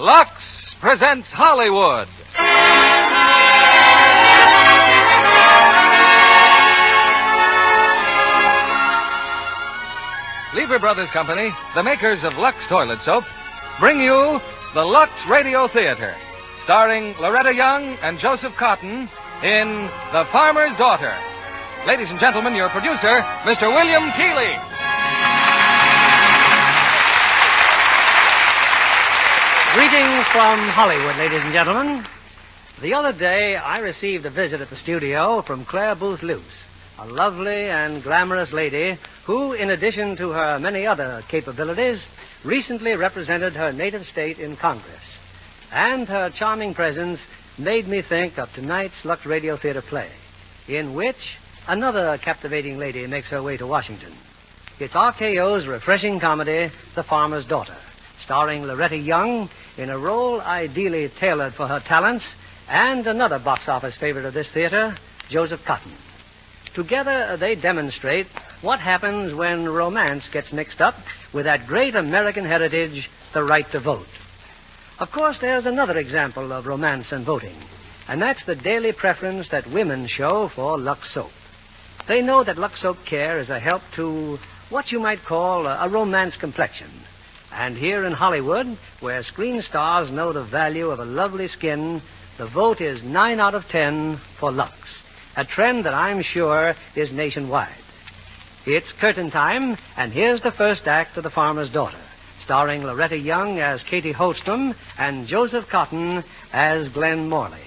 Lux presents Hollywood. Lever Brothers Company, the makers of Lux Toilet Soap, bring you the Lux Radio Theater, starring Loretta Young and Joseph Cotton in The Farmer's Daughter. Ladies and gentlemen, your producer, Mr. William Keeley. Greetings from Hollywood, ladies and gentlemen. The other day, I received a visit at the studio from Claire Booth Luce, a lovely and glamorous lady who, in addition to her many other capabilities, recently represented her native state in Congress. And her charming presence made me think of tonight's Lux Radio Theater play, in which another captivating lady makes her way to Washington. It's RKO's refreshing comedy, The Farmer's Daughter, starring Loretta Young in a role ideally tailored for her talents, and another box office favorite of this theater, Joseph Cotton. Together, they demonstrate what happens when romance gets mixed up with that great American heritage, the right to vote. Of course, there's another example of romance and voting, and that's the daily preference that women show for Lux Soap. They know that Lux Soap Care is a help to what you might call a romance complexion. And here in Hollywood, where screen stars know the value of a lovely skin, the vote is 9 out of 10 for Lux, a trend that I'm sure is nationwide. It's curtain time, and here's the first act of The Farmer's Daughter, starring Loretta Young as Katie Holstrom and Joseph Cotton as Glenn Morley.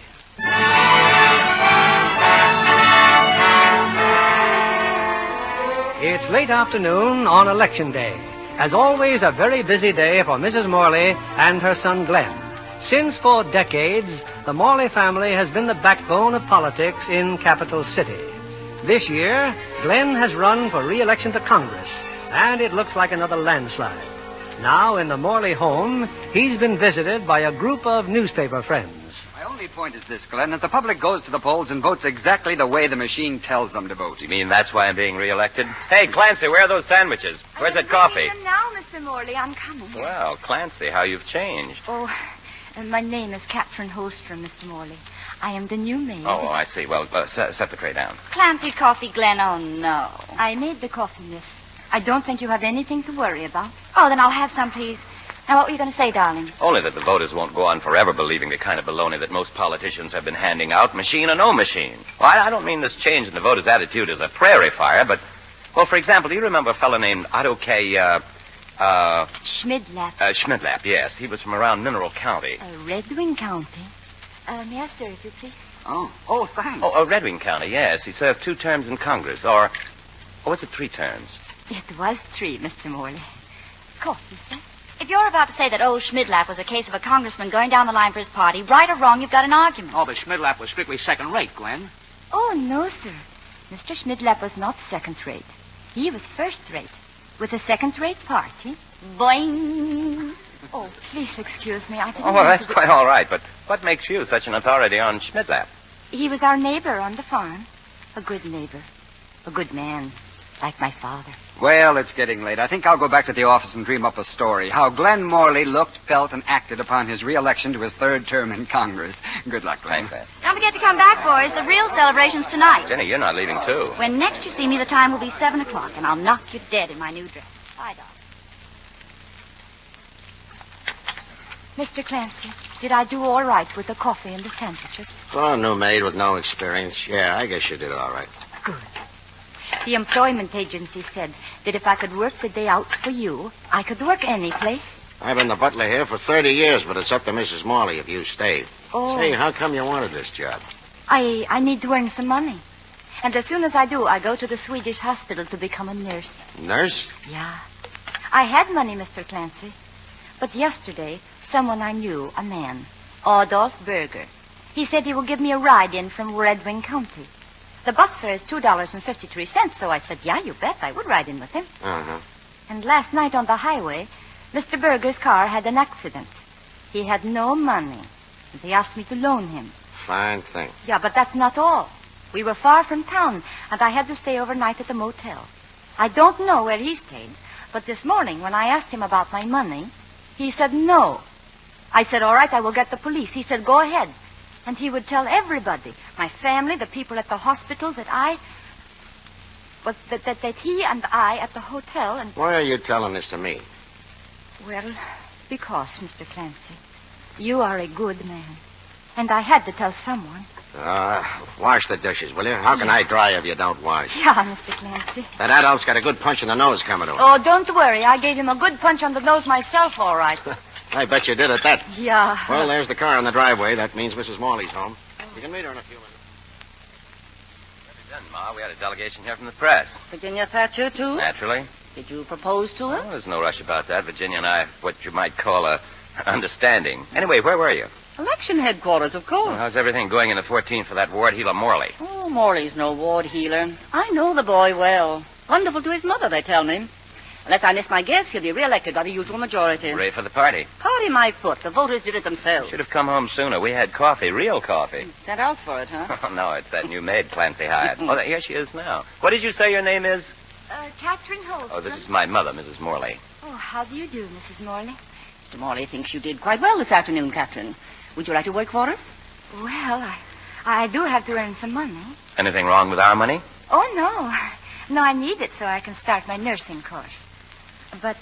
It's late afternoon on Election Day. As always, a very busy day for Mrs. Morley and her son Glenn, since for decades the Morley family has been the backbone of politics in Capital City. This year, Glenn has run for re-election to Congress, and it looks like another landslide. Now, in the Morley home, he's been visited by a group of newspaper friends. My only point is this, Glenn, that the public goes to the polls and votes exactly the way the machine tells them to vote. You mean that's why I'm being reelected? Hey, Clancy, where are those sandwiches? Where's that coffee? I'm now, Mr. Morley. I'm coming. Well, Clancy, how you've changed. Oh, my name is Catherine Holstrom, Mr. Morley. I am the new maid. Oh, I see. Well, set the tray down. Clancy's coffee, Glenn. Oh, no. I made the coffee, miss. I don't think you have anything to worry about. Oh, then I'll have some, please. Now, what were you going to say, darling? Only that the voters won't go on forever believing the kind of baloney that most politicians have been handing out, machine or no machine. Well, I don't mean this change in the voters' attitude as a prairie fire, but, well, for example, do you remember a fellow named Otto K. Schmidlap. Schmidlap, yes. He was from around Mineral County. Red Wing County. May I serve you, please? Oh, thanks. Oh, Red Wing County, yes. He served 2 terms in Congress, or was it 3 terms? It was 3, Mr. Morley. Coffee, sir? If you're about to say that old Schmidlap was a case of a congressman going down the line for his party, right or wrong, you've got an argument. Oh, but Schmidlap was strictly second-rate, Glenn. Oh, no, sir. Mr. Schmidlap was not second-rate. He was first-rate, with a second-rate party. Boing! Oh, please excuse me. I didn't well, that's quite all right, but what makes you such an authority on Schmidlap? He was our neighbor on the farm. A good neighbor. A good man, like my father. Well, it's getting late. I think I'll go back to the office and dream up a story. How Glenn Morley looked, felt, and acted upon his re-election to his 3rd term in Congress. Good luck, Glenn. Thanks, Don't forget to come back, boys. The real celebration's tonight. Jenny, you're not leaving, too. When next you see me, the time will be 7 o'clock, and I'll knock you dead in my new dress. Bye, darling. Mr. Clancy, did I do all right with the coffee and the sandwiches? For a new maid with no experience, yeah, I guess you did all right. Good. The employment agency said that if I could work the day out for you, I could work any place. I've been the butler here for 30 years, but it's up to Mrs. Morley if you stay. Oh. Say, how come you wanted this job? I need to earn some money. And as soon as I do, I go to the Swedish hospital to become a nurse. Nurse? Yeah. I had money, Mr. Clancy. But yesterday, someone I knew, a man, Adolf Berger, he said he would give me a ride in from Red Wing County. The bus fare is $2.53, so I said, yeah, you bet, I would ride in with him. Uh-huh. And last night on the highway, Mr. Berger's car had an accident. He had no money, and he asked me to loan him. Fine thing. Yeah, but that's not all. We were far from town, and I had to stay overnight at the motel. I don't know where he stayed, but this morning when I asked him about my money, he said no. I said, all right, I will get the police. He said, go ahead. And he would tell everybody, my family, the people at the hospital, that he and I at the hotel and... Why are you telling this to me? Well, because, Mr. Clancy, you are a good man. And I had to tell someone. Wash the dishes, will you? How can I dry if you don't wash? Yeah, Mr. Clancy. That adult's got a good punch in the nose coming to him. Oh, don't worry. I gave him a good punch on the nose myself, all right. I bet you did at that. Yeah. Well, there's the car in the driveway. That means Mrs. Morley's home. You can meet her in a few minutes. What have you done, Ma? We had a delegation here from the press. Virginia Thatcher, too? Naturally. Did you propose to her? Well, there's no rush about that. Virginia and I have what you might call a understanding. Anyway, where were you? Election headquarters, of course. Well, how's everything going in the 14th for that ward healer Morley? Oh, Morley's no ward healer. I know the boy well. Wonderful to his mother, they tell me. Unless I miss my guess, he'll be re-elected by the usual majority. Hooray for the party. Party my foot. The voters did it themselves. Should have come home sooner. We had coffee, real coffee. Sent out for it, huh? Oh, no, it's that new maid Clancy hired. Oh, here she is now. What did you say your name is? Catherine Holston. Oh, this is my mother, Mrs. Morley. Oh, how do you do, Mrs. Morley? Mr. Morley thinks you did quite well this afternoon, Catherine. Would you like to work for us? Well, I do have to earn some money. Anything wrong with our money? Oh, no. No, I need it so I can start my nursing course. But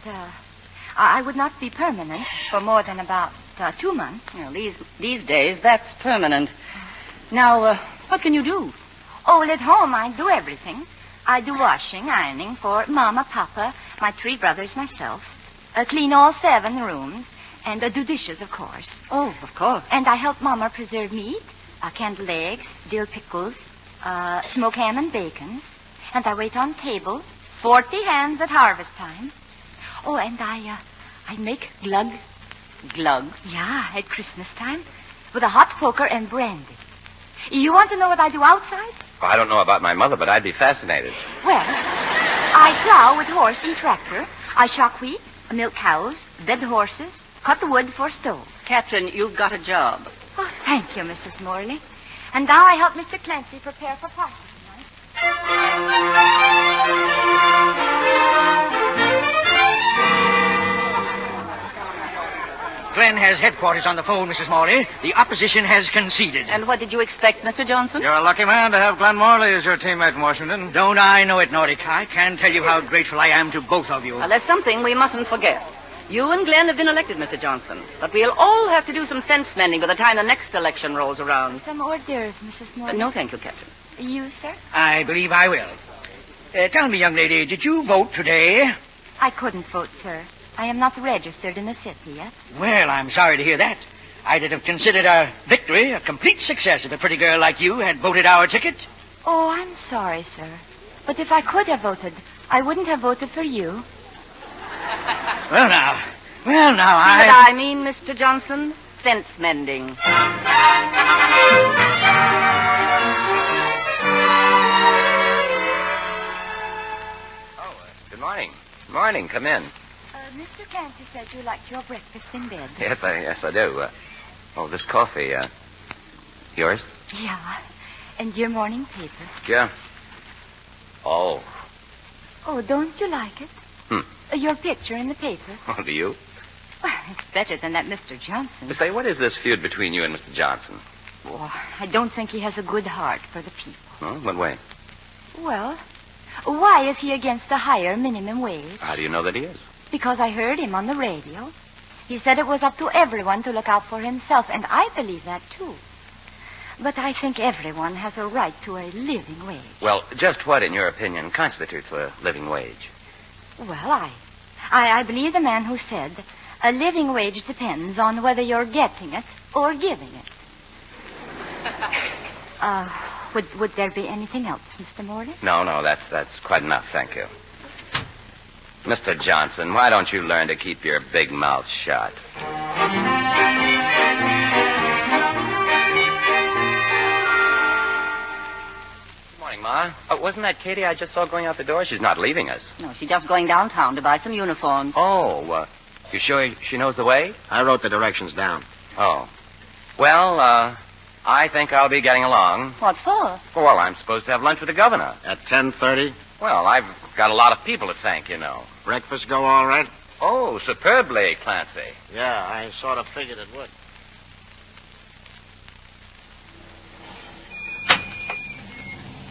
I would not be permanent for more than about 2 months. Well, these days, that's permanent. Now, what can you do? Oh, well, at home I do everything. I do washing, ironing for Mama, Papa, my 3 brothers, myself. Clean all 7 rooms. And do dishes, of course. Oh, of course. And I help Mama preserve meat, canned eggs, dill pickles, smoke ham and bacons. And I wait on table, 40 hands at harvest time. Oh, and I make glug. Glug? Yeah, at Christmas time. With a hot poker and brandy. You want to know what I do outside? Well, I don't know about my mother, but I'd be fascinated. Well, I plow with horse and tractor. I shock wheat, milk cows, bed horses, cut the wood for stove. Catherine, you've got a job. Oh, thank you, Mrs. Morley. And now I help Mr. Clancy prepare for party tonight. Glenn has headquarters on the phone, Mrs. Morley. The opposition has conceded. And what did you expect, Mr. Johnson? You're a lucky man to have Glenn Morley as your teammate in Washington. Don't I know it, Nordic? I can't tell you how grateful I am to both of you. There's something we mustn't forget. You and Glenn have been elected, Mr. Johnson. But we'll all have to do some fence mending by the time the next election rolls around. Some hors d'oeuvres, Mrs. Morley. No, thank you, Captain. You, sir? I believe I will. Tell me, young lady, did you vote today? I couldn't vote, sir. I am not registered in the city yet. Well, I'm sorry to hear that. I'd have considered our victory a complete success if a pretty girl like you had voted our ticket. Oh, I'm sorry, sir. But if I could have voted, I wouldn't have voted for you. Well, now, See what I mean, Mr. Johnson? Fence mending. Good morning. Morning, come in. Mr. Clancy said you liked your breakfast in bed. Yes, I do. This coffee, yours? Yeah. And your morning paper. Yeah. Oh. Oh, don't you like it? Your picture in the paper. Oh, do you? Well, it's better than that Mr. Johnson. Say, what is this feud between you and Mr. Johnson? Oh, I don't think he has a good heart for the people. Oh, what way? Well, why is he against the higher minimum wage? How do you know that he is? Because I heard him on the radio. He said it was up to everyone to look out for himself, and I believe that, too. But I think everyone has a right to a living wage. Well, just what, in your opinion, constitutes a living wage? Well, I believe the man who said a living wage depends on whether you're getting it or giving it. Would there be anything else, Mr. Morley? No, that's quite enough, thank you. Mr. Johnson, why don't you learn to keep your big mouth shut? Good morning, Ma. Oh, wasn't that Katie I just saw going out the door? She's not leaving us. No, she's just going downtown to buy some uniforms. Oh, you sure she knows the way? I wrote the directions down. Oh. Well, I think I'll be getting along. What for? Well, I'm supposed to have lunch with the governor. At 10:30? Well, I've got a lot of people to thank, you know. Breakfast go all right? Oh, superbly, Clancy. Yeah, I sort of figured it would.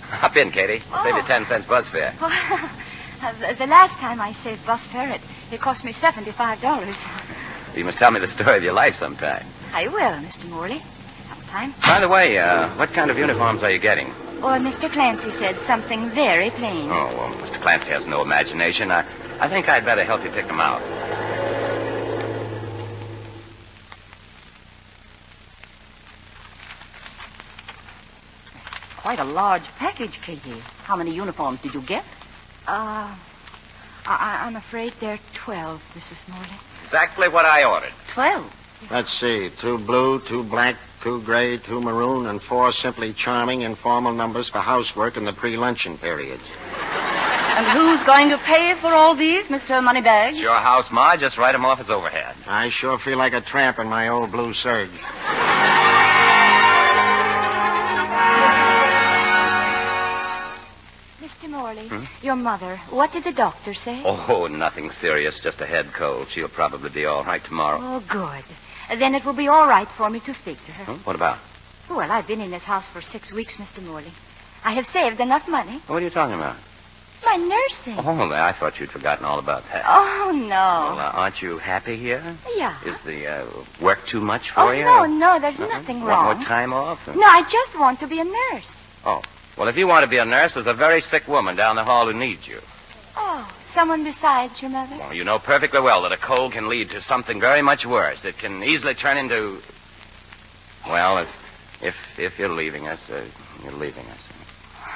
Hop in, Katie. I'll save you 10 cents bus fare. The last time I saved bus fare, it cost me $75. You must tell me the story of your life sometime. I will, Mr. Morley. Sometime. By the way, what kind of uniforms are you getting? Or Mr. Clancy said something very plain. Oh, well, Mr. Clancy has no imagination. I think I'd better help you pick them out. Quite a large package, Katie. How many uniforms did you get? I'm afraid there are 12, Mrs. Morley. Exactly what I ordered. 12. Let's see. 2 blue, 2 black, 2 gray, 2 maroon, and 4 simply charming informal numbers for housework in the pre-luncheon periods. And who's going to pay for all these, Mr. Moneybags? Your house, Ma. Just write them off as overhead. I sure feel like a tramp in my old blue serge. Mr. Morley, your mother, what did the doctor say? Oh, nothing serious. Just a head cold. She'll probably be all right tomorrow. Oh, good. Then it will be all right for me to speak to her. Huh? What about? Well, I've been in this house for 6 weeks, Mr. Morley. I have saved enough money. What are you talking about? My nursing. Oh, I thought you'd forgotten all about that. Oh, no. Well, aren't you happy here? Yeah. Is the work too much for you? No, there's nothing wrong. Want more time off? No, I just want to be a nurse. Oh. Well, if you want to be a nurse, there's a very sick woman down the hall who needs you. Oh, someone besides your mother? Well, you know perfectly well that a cold can lead to something very much worse. It can easily turn into... Well, if you're leaving us, you're leaving us.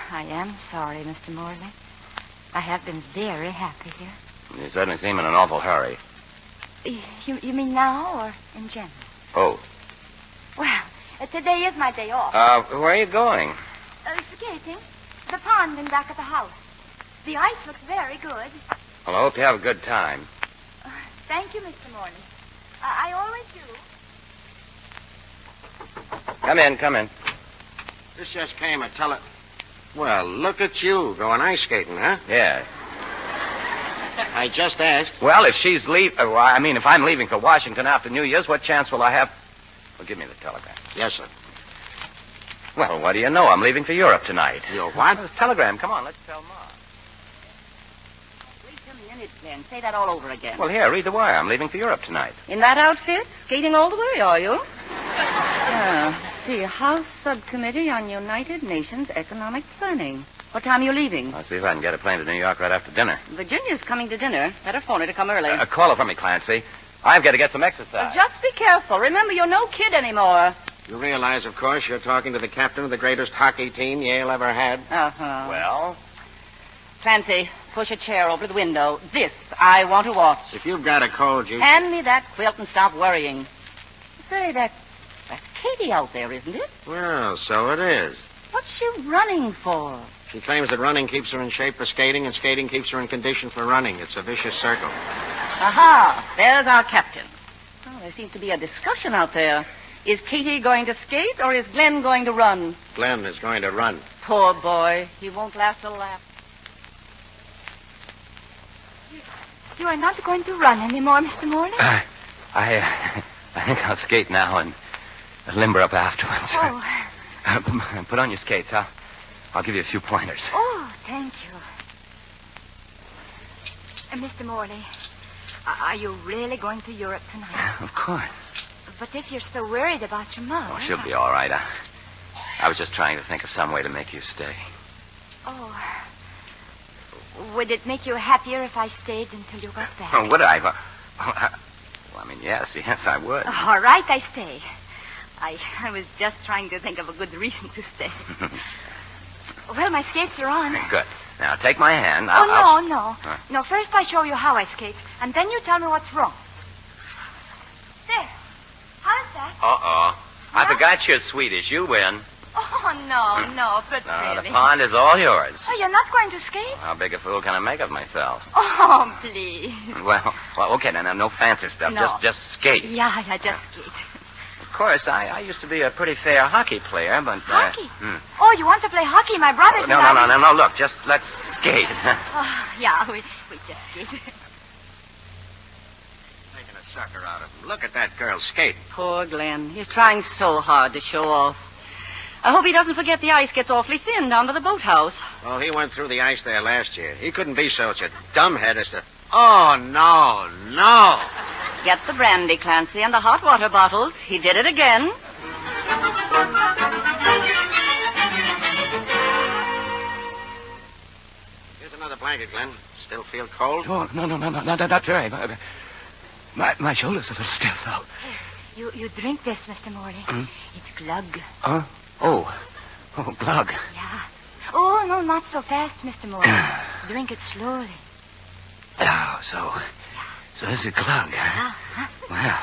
I am sorry, Mr. Morley. I have been very happy here. You certainly seem in an awful hurry. You mean now or in general? Oh. Well, today is my day off. Where are you going? Skating. The pond in back of the house. The ice looks very good. Well, I hope you have a good time. Thank you, Mr. Morley. I always do. Come in. This just came a tell it. Well, look at you going ice skating, huh? Yeah. I just asked. Well, if she's if I'm leaving for Washington after New Year's, what chance will I have? Well, give me the telegram. Yes, sir. Well, what do you know? I'm leaving for Europe tonight. Your what? This telegram. Come on, let's tell Ma. Wait a minute, Glenn. Say that all over again. Well, here, read the wire. I'm leaving for Europe tonight. In that outfit? Skating all the way, are you? Let's see. House Subcommittee on United Nations Economic Planning. What time are you leaving? I'll see if I can get a plane to New York right after dinner. Virginia's coming to dinner. Better phone her to come early. Call her for me, Clancy. I've got to get some exercise. Just be careful. Remember, you're no kid anymore. You realize, of course, you're talking to the captain of the greatest hockey team Yale ever had? Uh-huh. Well? Clancy, push a chair over to the window. This I want to watch. If you've got a cold, you... Hand me that quilt and stop worrying. Say, that's Katie out there, isn't it? Well, so it is. What's she running for? She claims that running keeps her in shape for skating, and skating keeps her in condition for running. It's a vicious circle. Aha! There's our captain. Oh, there seems to be a discussion out there. Is Katie going to skate, or is Glenn going to run? Glenn is going to run. Poor boy. He won't last a lap. You are not going to run anymore, Mr. Morley? I think I'll skate now and limber up afterwards. Oh. Put on your skates. I'll give you a few pointers. Oh, thank you. Mr. Morley, are you really going to Europe tonight? Of course. But if you're so worried about your mother... Oh, she'll be all right. I was just trying to think of some way to make you stay. Oh. Would it make you happier if I stayed until you got back? Oh, would I? Well, yes, I would. All right, I stay. I was just trying to think of a good reason to stay. Well, my skates are on. Good. Now, take my hand. No. Huh? No, first I show you how I skate, and then you tell me what's wrong. There. How's that? Uh-oh. I forgot you're Swedish. You win. Oh, no, but No, really. the pond is all yours. Oh, you're not going to skate? How big a fool can I make of myself? Oh, please. Well, okay, now, no fancy stuff. No. Just skate. Yeah, just skate. Of course, I used to be a pretty fair hockey player, but... Hockey? Oh, you want to play hockey? My brothers and I... No, look, just let's skate. Oh, yeah, we just skate. sucker out of him. Look at that girl skating. Poor Glenn. He's trying so hard to show off. I hope he doesn't forget the ice gets awfully thin down by the boathouse. Oh, he went through the ice there last year. He couldn't be such a dumbhead as to... Oh, no. Get the brandy, Clancy, and the hot water bottles. He did it again. Here's another blanket, Glenn. Still feel cold? Oh, no, not very. My shoulder's a little stiff, though. Here, you drink this, Mr. Morley. It's glug. Huh? Oh, glug. Yeah. Oh, no, not so fast, Mr. Morley. Drink it slowly. Oh, so this is glug, huh? Well,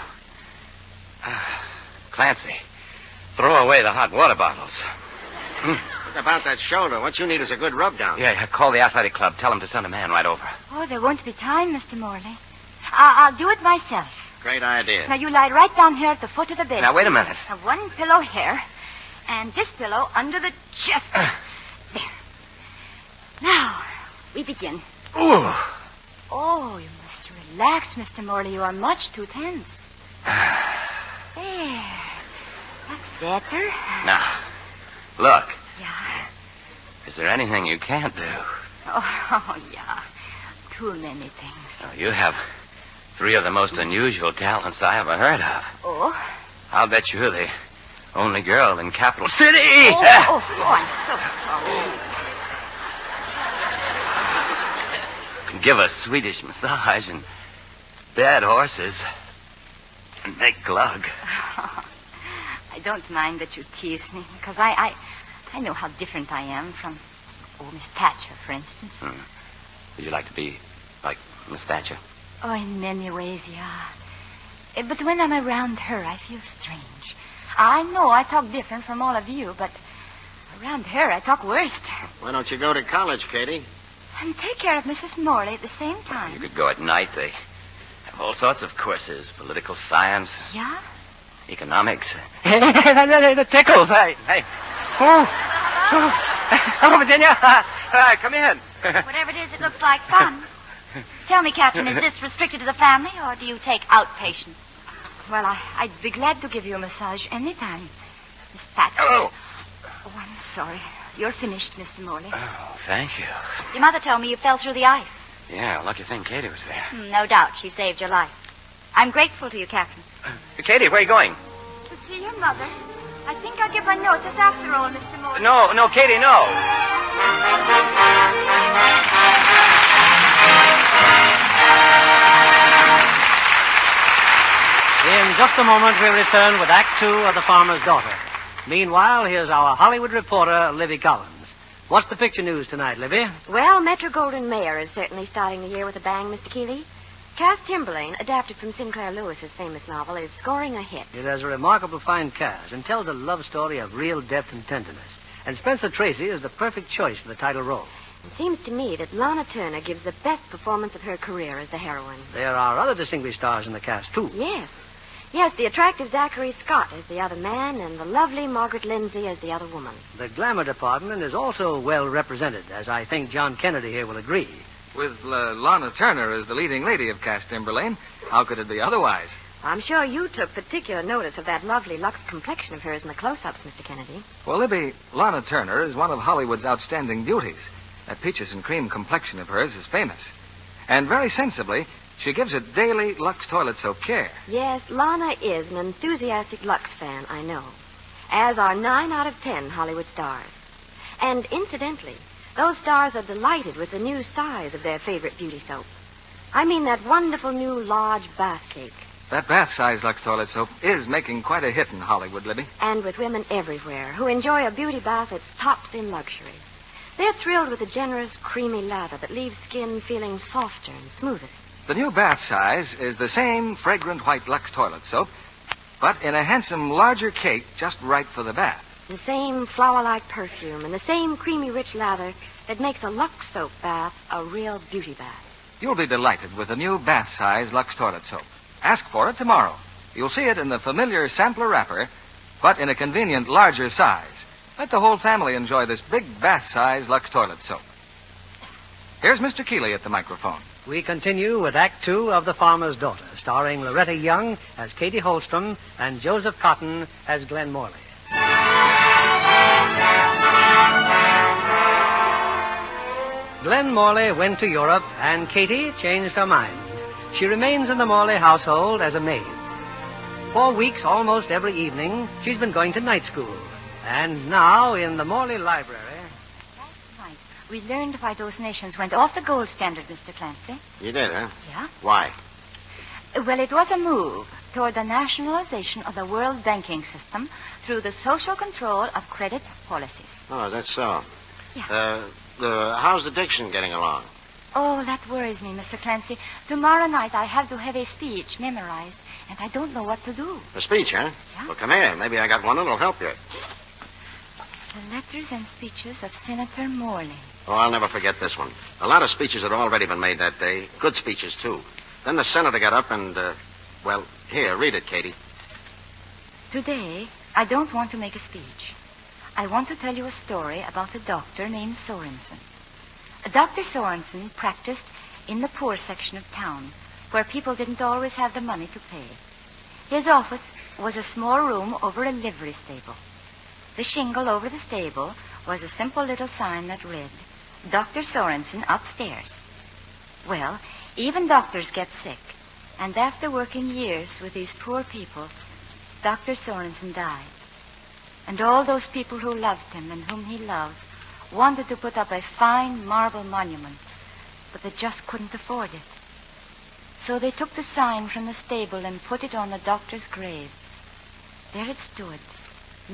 Clancy, throw away the hot water bottles. What about that shoulder? What you need is a good rub down. Yeah, call the athletic club. Tell them to send a man right over. Oh, there won't be time, Mr. Morley. I'll do it myself. Great idea. Now, you lie right down here at the foot of the bed. Now, wait a minute. Now, one pillow here, and this pillow under the chest. There. Now, we begin. Ooh. Oh, you must relax, Mr. Morley. You are much too tense. There. That's better. Now, look. Yeah. Is there anything you can't do? Oh, yeah. Too many things. Oh, you have 3 of the most unusual talents I ever heard of. Oh? I'll bet you're the only girl in Capital City. Oh, I'm so sorry. Can give a Swedish massage and bed horses and make glug. I don't mind that you tease me, because I know how different I am from, Miss Thatcher, for instance. Would you like to be like Miss Thatcher? Oh, in many ways, yeah. But when I'm around her, I feel strange. I know I talk different from all of you, but around her, I talk worst. Why don't you go to college, Katie? And take care of Mrs. Morley at the same time. You could go at night. They have all sorts of courses. Political science. Yeah? Economics. The tickles. Hey. Oh, Virginia. Come in. Whatever it is, it looks like fun. Tell me, Captain, is this restricted to the family, or do you take outpatients? Well, I'd be glad to give you a massage anytime, Miss Thatcher. Oh, I'm sorry. You're finished, Mr. Morley. Oh, thank you. Your mother told me you fell through the ice. Yeah, lucky thing Katie was there. No doubt. She saved your life. I'm grateful to you, Captain. Katie, where are you going? To see your mother. I think I'll give her notice after all, Mr. Morley. No, Katie, no. In just a moment, we'll return with Act 2 of The Farmer's Daughter. Meanwhile, here's our Hollywood reporter, Libby Collins. What's the picture news tonight, Libby? Well, Metro-Goldwyn-Mayer is certainly starting the year with a bang, Mr. Keeley. Cass Timberlane, adapted from Sinclair Lewis's famous novel, is scoring a hit. It has a remarkable fine cast and tells a love story of real depth and tenderness. And Spencer Tracy is the perfect choice for the title role. It seems to me that Lana Turner gives the best performance of her career as the heroine. There are other distinguished stars in the cast, too. Yes, the attractive Zachary Scott as the other man and the lovely Margaret Lindsay as the other woman. The glamour department is also well represented, as I think John Kennedy here will agree. With Lana Turner as the leading lady of Cass Timberlane, how could it be otherwise? I'm sure you took particular notice of that lovely Lux complexion of hers in the close-ups, Mr. Kennedy. Well, Libby, Lana Turner is one of Hollywood's outstanding beauties. That peaches and cream complexion of hers is famous. And very sensibly, she gives it daily Lux toilet soap care. Yes, Lana is an enthusiastic Lux fan, I know. As are 9 out of 10 Hollywood stars. And incidentally, those stars are delighted with the new size of their favorite beauty soap. I mean that wonderful new large bath cake. That bath-size Lux toilet soap is making quite a hit in Hollywood, Libby. And with women everywhere who enjoy a beauty bath that's tops in luxury. They're thrilled with the generous, creamy lather that leaves skin feeling softer and smoother. The new bath size is the same fragrant white Lux toilet soap, but in a handsome, larger cake just right for the bath. The same flower-like perfume and the same creamy, rich lather that makes a Lux soap bath a real beauty bath. You'll be delighted with the new bath-size Lux toilet soap. Ask for it tomorrow. You'll see it in the familiar sampler wrapper, but in a convenient, larger size. Let the whole family enjoy this big bath-size Lux toilet soap. Here's Mr. Keeley at the microphone. we continue with Act Two of The Farmer's Daughter, starring Loretta Young as Katie Holstrom and Joseph Cotton as Glenn Morley. Glenn Morley went to Europe, and Katie changed her mind. She remains in the Morley household as a maid. For weeks, almost every evening, she's been going to night school. And now, in the Morley library... Last night, we learned why those nations went off the gold standard, Mr. Clancy. You did, huh? Yeah. Why? Well, it was a move toward the nationalization of the world banking system through the social control of credit policies. Oh, that's so. Yeah. How's the diction getting along? Oh, that worries me, Mr. Clancy. Tomorrow night I have to have a speech memorized, and I don't know what to do. A speech, huh? Yeah. Well, come here. Maybe I got one that'll help you. The letters and speeches of Senator Morley. Oh, I'll never forget this one. A lot of speeches had already been made that day. Good speeches, too. Then the senator got up and, well, here, read it, Katie. Today, I don't want to make a speech. I want to tell you a story about a doctor named Sorensen. Dr. Sorensen practiced in the poor section of town, where people didn't always have the money to pay. His office was a small room over a livery stable. The shingle over the stable was a simple little sign that read, Dr. Sorensen upstairs. Well, even doctors get sick, and after working years with these poor people, Dr. Sorensen died. And all those people who loved him and whom he loved wanted to put up a fine marble monument, but they just couldn't afford it. So they took the sign from the stable and put it on the doctor's grave. There it stood.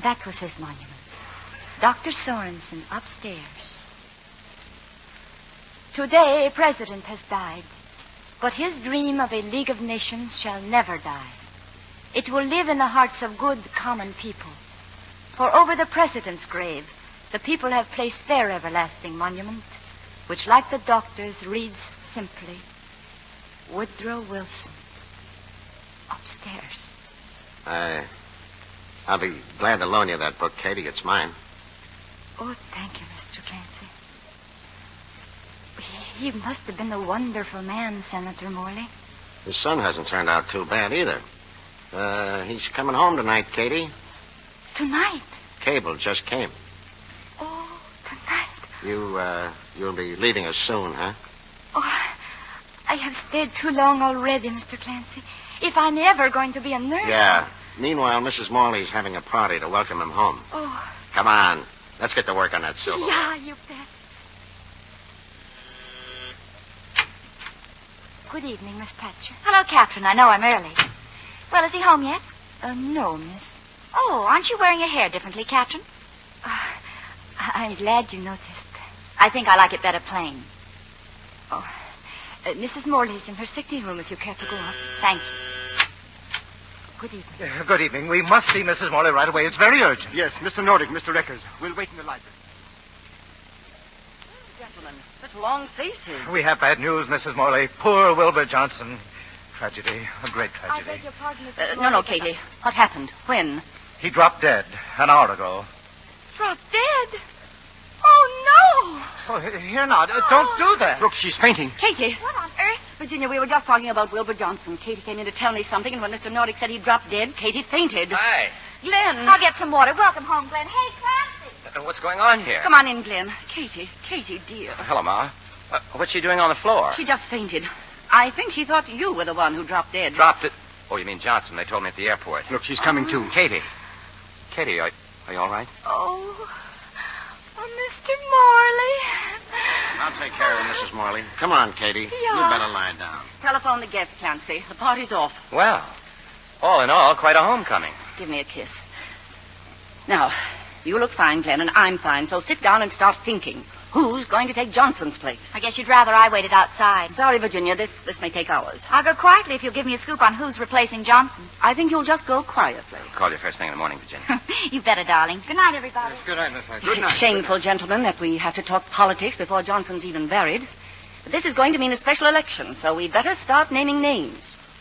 That was his monument. Dr. Sorensen upstairs. Today, a president has died, but his dream of a League of Nations shall never die. It will live in the hearts of good, common people. For over the president's grave, the people have placed their everlasting monument, which, like the doctor's, reads simply, Woodrow Wilson, upstairs. I'll be glad to loan you that book, Katie. It's mine. Oh, thank you, Mr. Clancy. He must have been a wonderful man, Senator Morley. His son hasn't turned out too bad either. He's coming home tonight, Katie. Tonight? Cable just came. Oh, tonight. You'll be leaving us soon, huh? Oh, I have stayed too long already, Mr. Clancy. If I'm ever going to be a nurse... Yeah. Meanwhile, Mrs. Morley's having a party to welcome him home. Oh. Come on. Let's get to work on that silver. Yeah, you bet. Good evening, Miss Thatcher. Hello, Catherine. I know I'm early. Well, is he home yet? No, miss. Oh, aren't you wearing your hair differently, Catherine? I'm glad you noticed. I think I like it better plain. Oh, Mrs. Morley's in her sitting room if you care to go up. Thank you. Good evening. Good evening. We must see Mrs. Morley right away. It's very urgent. Yes, Mr. Nordic, Mr. Eckers. We'll wait in the library. Gentlemen, such long faces. We have bad news, Mrs. Morley. Poor Wilbur Johnson. Tragedy. A great I tragedy. beg your pardon, Mrs. Morley. No, Katie. What happened? When? He dropped dead an hour ago. Dropped dead? Oh, no! Oh, here now. Don't do that. Look, she's fainting. Katie. What on earth? Virginia, we were just talking about Wilbur Johnson. Katie came in to tell me something, and when Mr. Nordic said he dropped dead, Katie fainted. Hi. Glenn. I'll get some water. Welcome home, Glenn. Hey, Clancy. What's going on here? Come on in, Glenn. Katie, dear. Hello, Ma. What's she doing on the floor? She just fainted. I think she thought you were the one who dropped dead. Dropped it. Oh, you mean Johnson? They told me at the airport. Look, she's coming too. Katie. Katie, are you all right? Oh, Mr. Morley. I'll take care of Mrs. Morley. Come on, Katie. Yeah. You'd better lie down. Telephone the guest, Clancy. The party's off. Well, all in all, quite a homecoming. Give me a kiss. Now, you look fine, Glenn, and I'm fine, so sit down and start thinking. Who's going to take Johnson's place? I guess you'd rather I waited outside. Sorry, Virginia, this may take hours. I'll go quietly if you'll give me a scoop on who's replacing Johnson. I think you'll just go quietly. Call you first thing in the morning, Virginia. You better, darling. Good night, everybody. Good night, Miss Thatcher. Good night. Shameful, gentlemen, that we have to talk politics before Johnson's even buried. But this is going to mean a special election, so we'd better start naming names.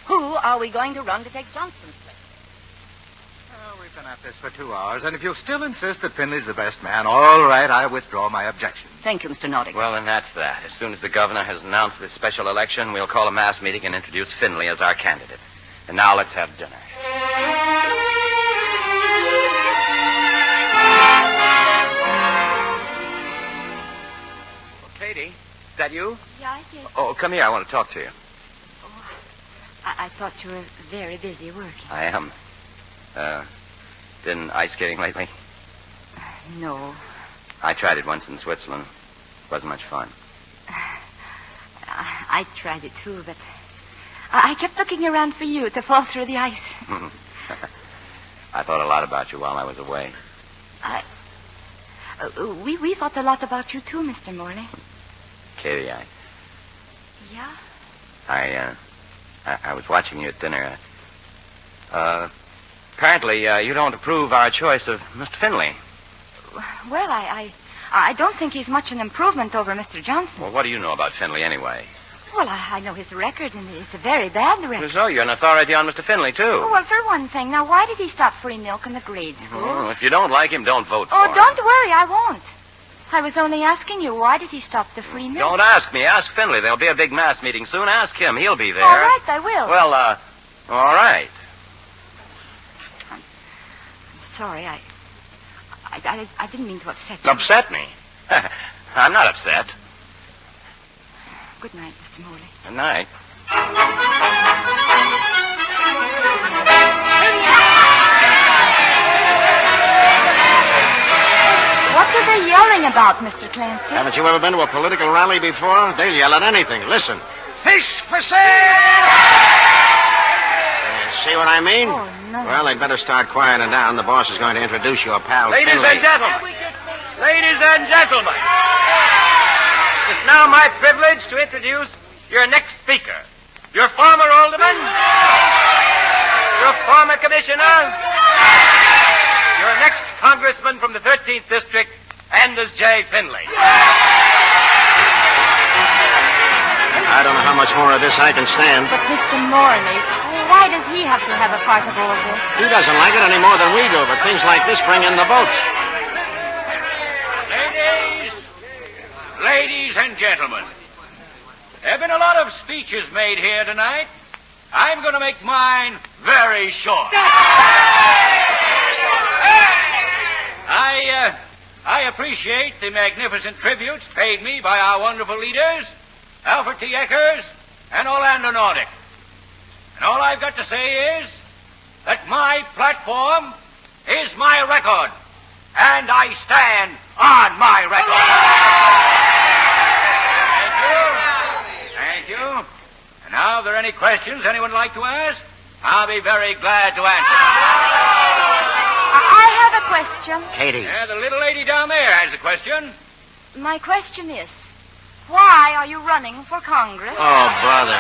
Who are we going to run to take Johnson's place? Well, we discussion at this for 2 hours, and if you still insist that Finley's the best man, all right, I withdraw my objection. Thank you, Mr. Nordic. Well, then that's that. As soon as the governor has announced this special election, we'll call a mass meeting and introduce Finley as our candidate. And now let's have dinner. Well, Katie, is that you? Yeah, it is. Oh, come here. I want to talk to you. Oh, I thought you were very busy working. I am. Been ice skating lately? No. I tried it once in Switzerland. Wasn't much fun. I tried it too, but I kept looking around for you to fall through the ice. I thought a lot about you while I was away. We thought a lot about you too, Mr. Morley. Katie, Yeah? I was watching you at dinner. Apparently, you don't approve our choice of Mr. Finley. Well, I don't think he's much an improvement over Mr. Johnson. Well, what do you know about Finley anyway? Well, I know his record, and it's a very bad record. So you're an authority on Mr. Finley, too. Oh, well, for one thing, now, why did he stop free milk in the grade schools? Oh, if you don't like him, don't vote for him. Oh, don't worry, I won't. I was only asking you, why did he stop the free milk? Don't ask me. Ask Finley. There'll be a big mass meeting soon. Ask him. He'll be there. All right, I will. Well, all right. I'm sorry, I didn't mean to upset you. Upset me? I'm not upset. Good night, Mr. Morley. Good night. What are they yelling about, Mr. Clancy? Haven't you ever been to a political rally before? They'll yell at anything. Listen. Fish for sale! See what I mean? Oh, no. Well, they'd better start quieting down. The boss is going to introduce your pal, Ladies Finley. and gentlemen. Ladies and gentlemen. It's now my privilege to introduce your next speaker. Your former alderman. Your former commissioner. Your next congressman from the 13th District, Anders J. Finley. I don't know how much more of this I can stand. But Mr. Morley, why does he have to have a part of all this? He doesn't like it any more than we do, but things like this bring in the votes. Ladies and gentlemen, there have been a lot of speeches made here tonight. I'm going to make mine very short. I appreciate the magnificent tributes paid me by our wonderful leaders, Alfred T. Eckers and Orlando Nordic. And all I've got to say is that my platform is my record, and I stand on my record. Thank you. And now, if there are any questions anyone would like to ask, I'll be very glad to answer. I have a question. Katie. Yeah, the little lady down there has a question. My question is, why are you running for Congress? Oh, brother.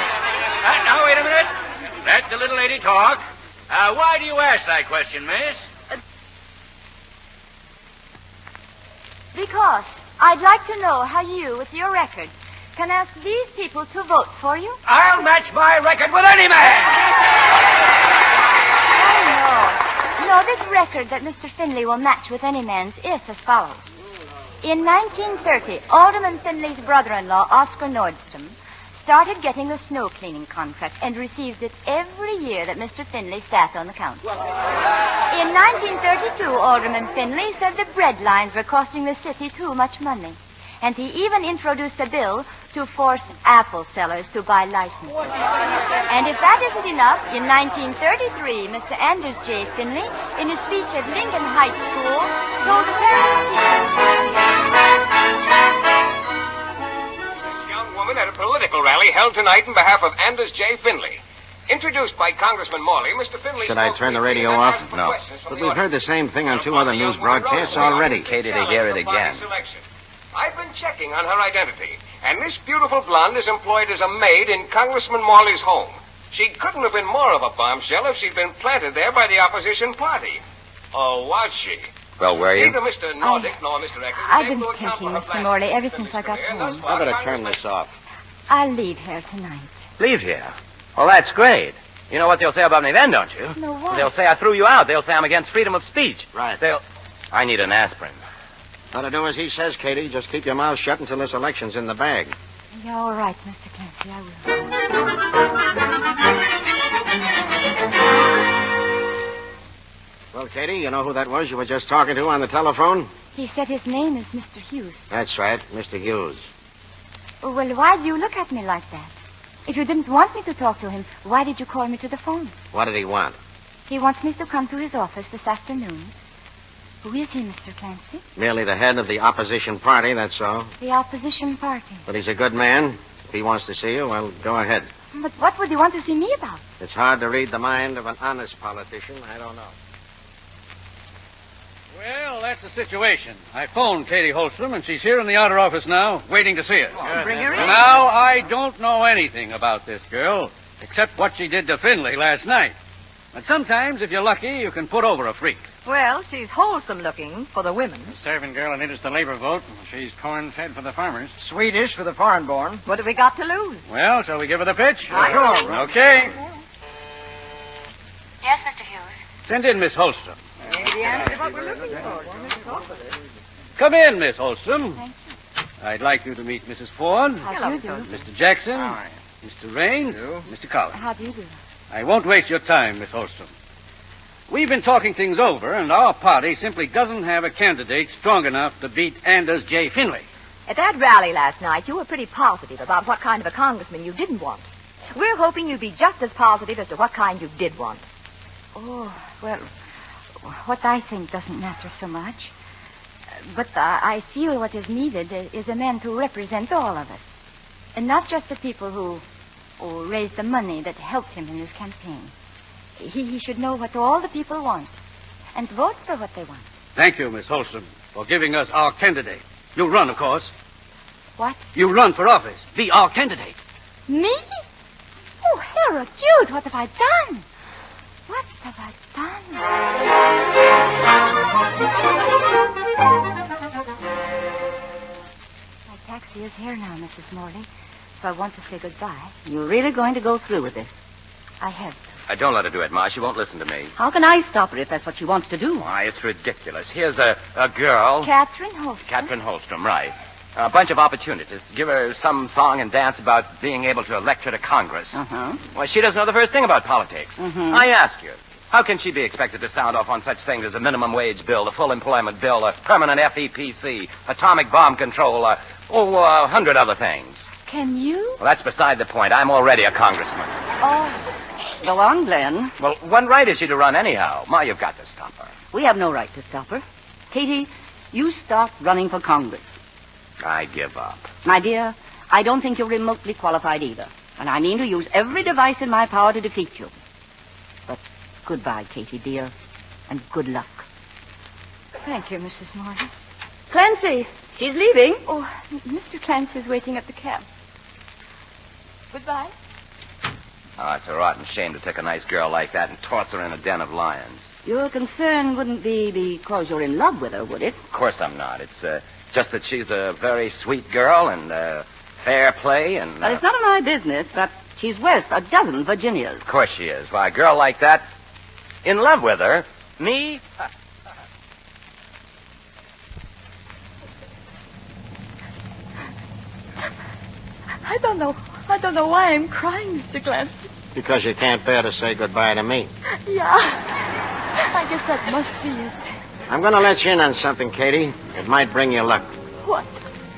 Now, wait a minute. Let the little lady talk. Why do you ask that question, miss? Because I'd like to know how you, with your record, can ask these people to vote for you. I'll match my record with any man. No, this record that Mr. Finley will match with any man's is as follows. In 1930, Alderman Finley's brother-in-law, Oscar Nordstrom, started getting the snow cleaning contract and received it every year that Mr. Finley sat on the council. In 1932, Alderman Finley said the bread lines were costing the city too much money. And he even introduced a bill to force apple sellers to buy licenses. And if that isn't enough, in 1933, Mr. Anders J. Finley, in his speech at Lincoln Heights School, told the parents This young woman at a political rally held tonight in behalf of Anders J. Finley. Introduced by Congressman Morley, Mr. Finley... Should I turn the radio off? No. But we've heard the same thing on 2 other news broadcasts already. Katie, to hear it again. I've been checking on her identity, and this beautiful blonde is employed as a maid in Congressman Morley's home. She couldn't have been more of a bombshell if she'd been planted there by the opposition party. Or was she? Well, were you? Neither Mr. Nordic nor Mr. Eckers... I've been thinking, Mr. Morley, ever since I got home. I better turn this off. I'll leave here tonight. Leave here? Well, that's great. You know what they'll say about me then, don't you? No, what? They'll say I threw you out. They'll say I'm against freedom of speech. Right. I need an aspirin. Ought to do as he says, Katie. Just keep your mouth shut until this election's in the bag. Yeah, all right, Mr. Clancy, I will. Well, Katie, you know who that was you were just talking to on the telephone? He said his name is Mr. Hughes. That's right, Mr. Hughes. Well, why do you look at me like that? If you didn't want me to talk to him, why did you call me to the phone? What did he want? He wants me to come to his office this afternoon. Who is he, Mr. Clancy? Merely the head of the opposition party, that's all. The opposition party. But he's a good man. If he wants to see you, well, go ahead. But what would he want to see me about? It's hard to read the mind of an honest politician. I don't know. Well, that's the situation. I phoned Katie Holstrom, and she's here in the outer office now, waiting to see us. Bring her in. Now, I don't know anything about this girl, except what she did to Finley last night. But sometimes, if you're lucky, you can put over a freak. Well, she's wholesome looking for the women. A serving girl and enters the labor vote. She's corn-fed for the farmers. Swedish for the foreign-born. What have we got to lose? Well, shall we give her the pitch? Sure. Okay. Yes, Mr. Hughes. Send in Miss Holstrom. Maybe the answer to what we're looking for. Come in, Miss Holstrom. Thank you. I'd like you to meet Mrs. Ford, How do you do? Mr. Jackson, Mr. Raines, Mr. Collins. How do you do? I won't waste your time, Miss Holstrom. We've been talking things over, and our party simply doesn't have a candidate strong enough to beat Anders J. Finley. At that rally last night, you were pretty positive about what kind of a congressman you didn't want. We're hoping you'd be just as positive as to what kind you did want. Oh, well, what I think doesn't matter so much. But I feel what is needed is a man to represent all of us. And not just the people who raised the money that helped him in his campaign. He should know what all the people want and vote for what they want. Thank you, Miss Holstrom, for giving us our candidate. You run, of course. What? You run for office. Be our candidate. Me? Oh, Harold, Jude, what have I done? What have I done? My taxi is here now, Mrs. Morley, so I want to say goodbye. You're really going to go through with this? I have to. Don't let her do it, Ma. She won't listen to me. How can I stop her if that's what she wants to do? Why, it's ridiculous. Here's a girl. Catherine Holstrom. Catherine Holstrom, right. A bunch of opportunities. Give her some song and dance about being able to elect her to Congress. Uh-huh. Why, she doesn't know the first thing about politics. Mm-hmm. I ask you, how can she be expected to sound off on such things as a minimum wage bill, a full employment bill, a permanent FEPC, atomic bomb control, 100 other things? Can you? Well, that's beside the point. I'm already a congressman. Oh. Go on, Glenn. Well, what right is she to run anyhow? Ma, you've got to stop her. We have no right to stop her. Katie, you stop running for Congress. I give up. My dear, I don't think you're remotely qualified either. And I mean to use every device in my power to defeat you. But goodbye, Katie, dear. And good luck. Thank you, Mrs. Morley. Clancy, she's leaving. Oh, Mr. Clancy's waiting at the cab. Goodbye. Oh, it's a rotten shame to take a nice girl like that and toss her in a den of lions. Your concern wouldn't be because you're in love with her, would it? Of course I'm not. It's just that she's a very sweet girl and fair play and... Well, it's none of my business, but she's worth a dozen Virginias. Of course she is. Why, a girl like that, in love with her, me... I don't know why I'm crying, Mr. Clancy. Because you can't bear to say goodbye to me. Yeah. I guess that must be it. I'm going to let you in on something, Katie. It might bring you luck. What?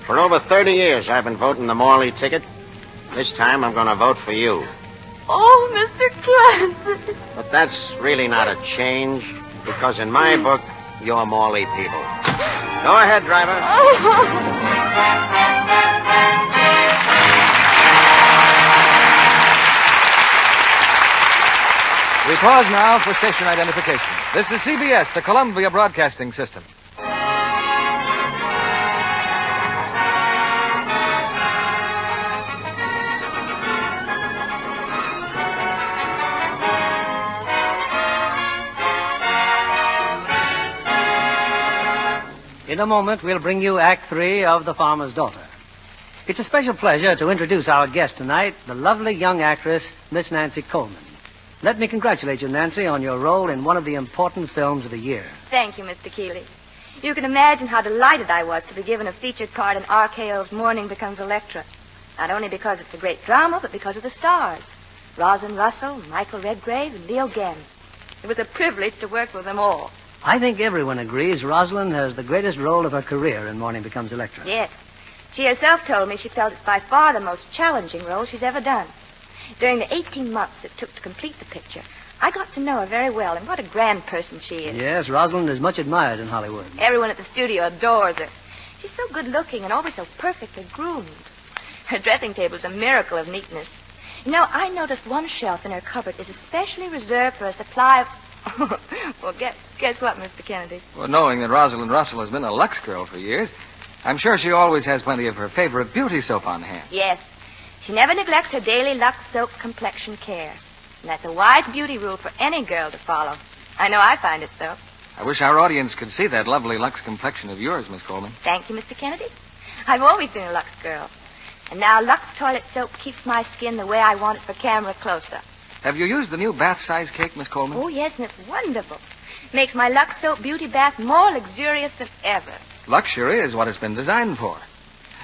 For over 30 years, I've been voting the Morley ticket. This time, I'm going to vote for you. Oh, Mr. Clancy. But that's really not a change, because in my book, you're Morley people. Go ahead, driver. We pause now for station identification. This is CBS, the Columbia Broadcasting System. In a moment, we'll bring you Act 3 of The Farmer's Daughter. It's a special pleasure to introduce our guest tonight, the lovely young actress, Miss Nancy Coleman. Let me congratulate you, Nancy, on your role in one of the important films of the year. Thank you, Mr. Keeley. You can imagine how delighted I was to be given a featured part in RKO's Morning Becomes Electra. Not only because it's a great drama, but because of the stars. Rosalind Russell, Michael Redgrave, and Leo Gannon. It was a privilege to work with them all. I think everyone agrees Rosalind has the greatest role of her career in Morning Becomes Electra. Yes. She herself told me she felt it's by far the most challenging role she's ever done. During the 18 months it took to complete the picture, I got to know her very well, and what a grand person she is. Yes, Rosalind is much admired in Hollywood. Everyone at the studio adores her. She's so good-looking and always so perfectly groomed. Her dressing table's a miracle of neatness. You know, I noticed one shelf in her cupboard is especially reserved for a supply of... Well, guess what, Mr. Kennedy? Well, knowing that Rosalind Russell has been a Lux girl for years, I'm sure she always has plenty of her favorite beauty soap on hand. Yes. She never neglects her daily Lux soap complexion care. And that's a wise beauty rule for any girl to follow. I know I find it so. I wish our audience could see that lovely Lux complexion of yours, Miss Coleman. Thank you, Mr. Kennedy. I've always been a Lux girl. And now Lux toilet soap keeps my skin the way I want it for camera close-ups. Have you used the new bath-size cake, Miss Coleman? Oh, yes, and it's wonderful. Makes my Lux soap beauty bath more luxurious than ever. Luxury is what it's been designed for.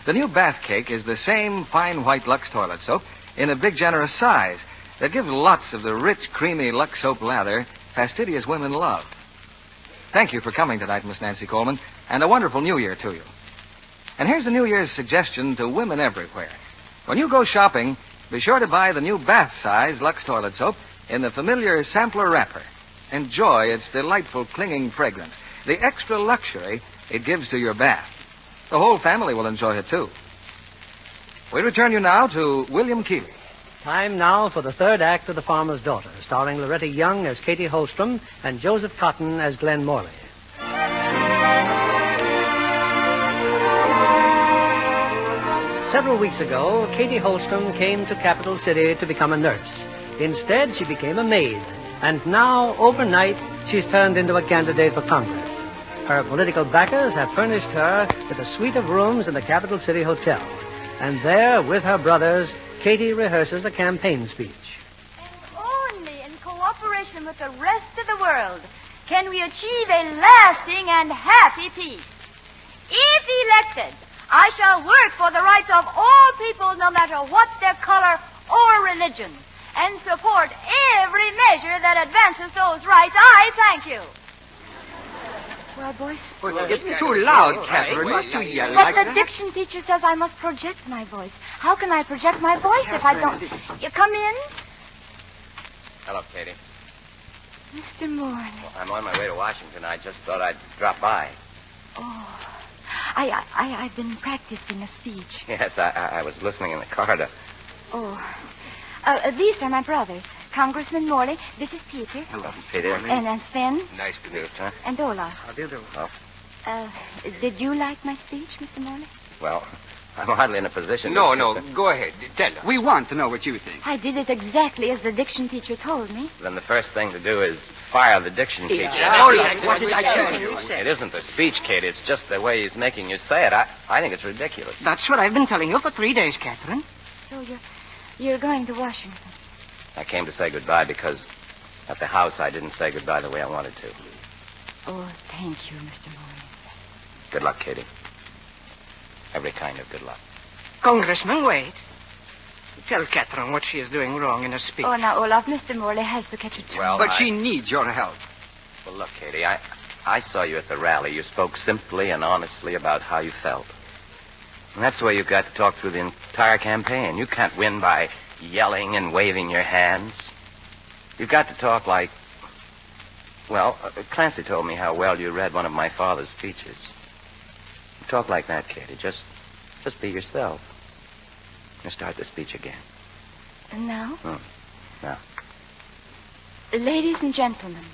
The new bath cake is the same fine white Lux toilet soap in a big, generous size that gives lots of the rich, creamy Lux soap lather fastidious women love. Thank you for coming tonight, Miss Nancy Coleman, and a wonderful New Year to you. And here's a New Year's suggestion to women everywhere. When you go shopping, be sure to buy the new bath-size Lux toilet soap in the familiar sampler wrapper. Enjoy its delightful clinging fragrance, the extra luxury it gives to your bath. The whole family will enjoy it, too. We return you now to William Keeley. Time now for the third act of The Farmer's Daughter, starring Loretta Young as Katie Holstrom and Joseph Cotton as Glenn Morley. Several weeks ago, Katie Holstrom came to Capital City to become a nurse. Instead, she became a maid. And now, overnight, she's turned into a candidate for Congress. Her political backers have furnished her with a suite of rooms in the Capital City Hotel. And there, with her brothers, Katie rehearses a campaign speech. And only in cooperation with the rest of the world can we achieve a lasting and happy peace. If elected, I shall work for the rights of all people, no matter what their color or religion, and support every measure that advances those rights. I thank you. Well, boys... It's too loud, Catherine. Must you yell like But the diction teacher says I must project my voice. How can I project my voice if I don't... You come in? Hello, Katie. Mr. Morley. Well, I'm on my way to Washington. I just thought I'd drop by. Oh, I've been practicing a speech. Yes, I was listening in the car to... Oh. These are my brothers. Congressman Morley. This is Peter. Hello, Peter. And Sven. Nice to meet you, sir. And Olaf. How do you do? Oh. Did you like my speech, Mr. Morley? Well, I'm hardly in a position No, to... go ahead. Tell us. We want to know what you think. I did it exactly as the diction teacher told me. Then the first thing to do is fire the diction teacher. What did I tell you? It isn't the speech, Katie. It's just the way he's making you say it. I think it's ridiculous. That's what I've been telling you for 3 days, Catherine. So you're going to Washington? I came to say goodbye because at the house I didn't say goodbye the way I wanted to. Oh, thank you, Mr. Morley. Good luck, Katie. Every kind of good luck. Congressman, wait. Tell Catherine what she is doing wrong in her speech. Oh, now, Olaf, Mr. Morley has to catch a train. Well, But she needs your help. Well, look, Katie, I saw you at the rally. You spoke simply and honestly about how you felt. And that's the way you've got to talk through the entire campaign. You can't win by yelling and waving your hands. You've got to talk like... Well, Clancy told me how well you read one of my father's speeches. Talk like that, Katie. Just be yourself. You start the speech again. And now? Now. Ladies and gentlemen,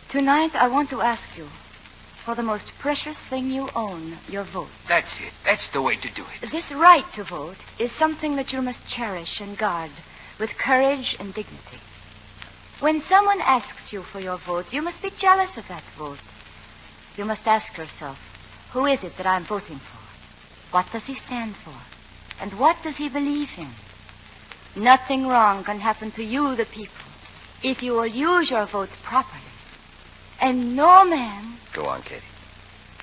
tonight I want to ask you for the most precious thing you own, your vote. That's it. That's the way to do it. This right to vote is something that you must cherish and guard with courage and dignity. When someone asks you for your vote, you must be jealous of that vote. You must ask yourself, who is it that I'm voting for? What does he stand for? And what does he believe in? Nothing wrong can happen to you, the people, if you will use your vote properly. And no man... Go on, Katie.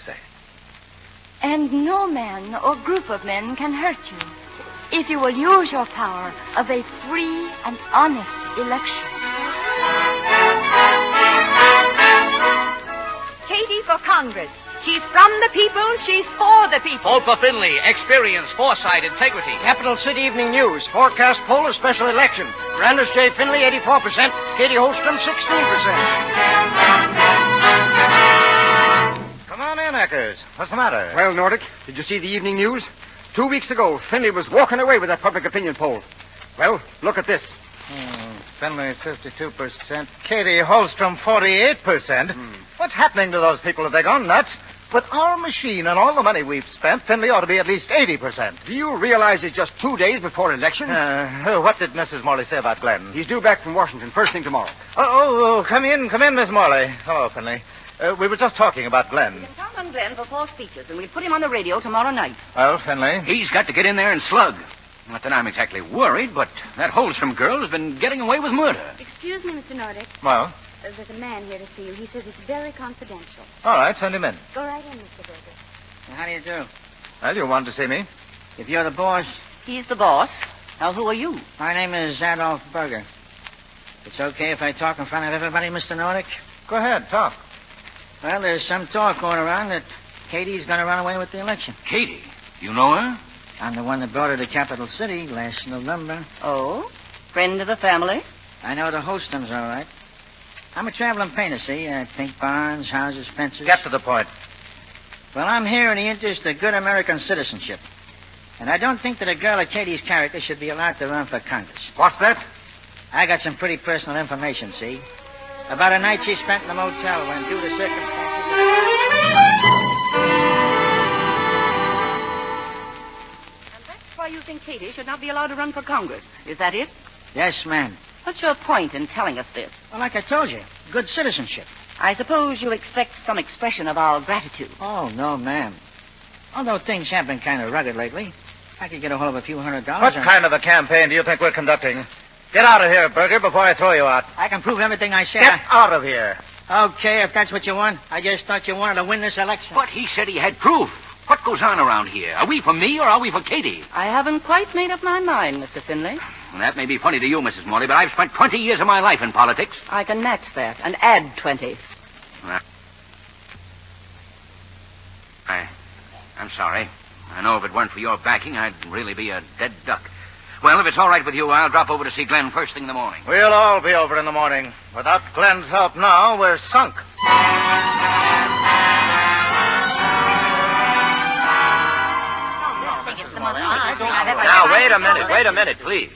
Say it. And no man or group of men can hurt you if you will use your power of a free and honest election. Katie for Congress. She's from the people. She's for the people. Vote for Finley. Experience, foresight, integrity. Capital City Evening News. Forecast poll of special election. Randers J. Finley, 84%. Katie Holstrom, 16%. Come on in, Eckers. What's the matter? Well, Nordic, did you see the evening news? 2 weeks ago, Finley was walking away with that public opinion poll. Well, look at this. Finley, 52%. Katie Holstrom, 48%. What's happening to those people? Have they gone nuts? With our machine and all the money we've spent, Finley ought to be at least 80%. Do you realize it's just 2 days before election? What did Mrs. Morley say about Glenn? He's due back from Washington first thing tomorrow. Come in, Miss Morley. Hello, Finley. We were just talking about Glenn. You can count on Glenn for 4 speeches, and we'll put him on the radio tomorrow night. Well, Finley? He's got to get in there and slug. Not that I'm exactly worried, but that Holstrom girl has been getting away with murder. Excuse me, Mr. Nordic. Well? There's a man here to see you. He says it's very confidential. All right, send him in. Go right in, Mr. Berger. How do you do? Well, you wanted to see me? If you're the boss... He's the boss. Now, who are you? My name is Adolf Berger. It's okay if I talk in front of everybody, Mr. Nordic? Go ahead, talk. Well, there's some talk going around that Katie's going to run away with the election. Katie? You know her? I'm the one that brought her to Capital City last November. Oh? Friend of the family? I know the Holstroms, all right. I'm a traveling painter, see? I paint barns, houses, fences. Get to the point. Well, I'm here in the interest of good American citizenship. And I don't think that a girl of Katie's character should be allowed to run for Congress. What's that? I got some pretty personal information, see? About a night she spent in the motel when, due to circumstances... And that's why you think Katie should not be allowed to run for Congress. Is that it? Yes, ma'am. What's your point in telling us this? Well, like I told you, good citizenship. I suppose you expect some expression of our gratitude. Oh, no, ma'am. Although things have been kind of rugged lately, I could get a hold of a few $100. What kind of a campaign do you think we're conducting? Get out of here, Berger, before I throw you out. I can prove everything I said. Get out of here. Okay, if that's what you want. I just thought you wanted to win this election. But he said he had proof. What goes on around here? Are we for me or are we for Katie? I haven't quite made up my mind, Mr. Finley. That may be funny to you, Mrs. Morley, but I've spent 20 years of my life in politics. I can match that and add 20. I'm sorry. I know if it weren't for your backing, I'd really be a dead duck. Well, if it's all right with you, I'll drop over to see Glenn first thing in the morning. We'll all be over in the morning. Without Glenn's help now, we're sunk. Now, wait a minute, please.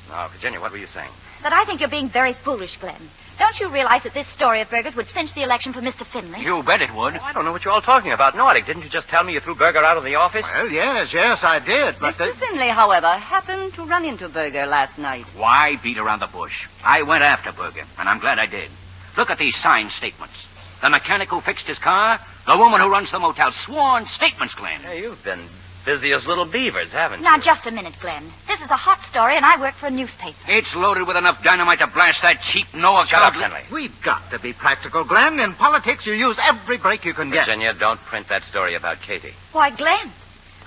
Now, Virginia, what were you saying? That I think you're being very foolish, Glenn. Don't you realize that this story of Berger's would cinch the election for Mr. Finley? You bet it would. Oh, I don't know what you're all talking about. Nordic, didn't you just tell me you threw Berger out of the office? Well, yes, I did, but... Mr. Finley, however, happened to run into Berger last night. Why beat around the bush? I went after Berger, and I'm glad I did. Look at these signed statements. The mechanic who fixed his car, the woman who runs the motel. Sworn statements, Glenn. Hey, you've been busy as little beavers, haven't you? Now, just a minute, Glenn. This is a hot story, and I work for a newspaper. It's loaded with enough dynamite to blast that cheap Noah Shut up, Finley. We've got to be practical, Glenn. In politics, you use every break you can get. Virginia, don't print that story about Katie. Why, Glenn,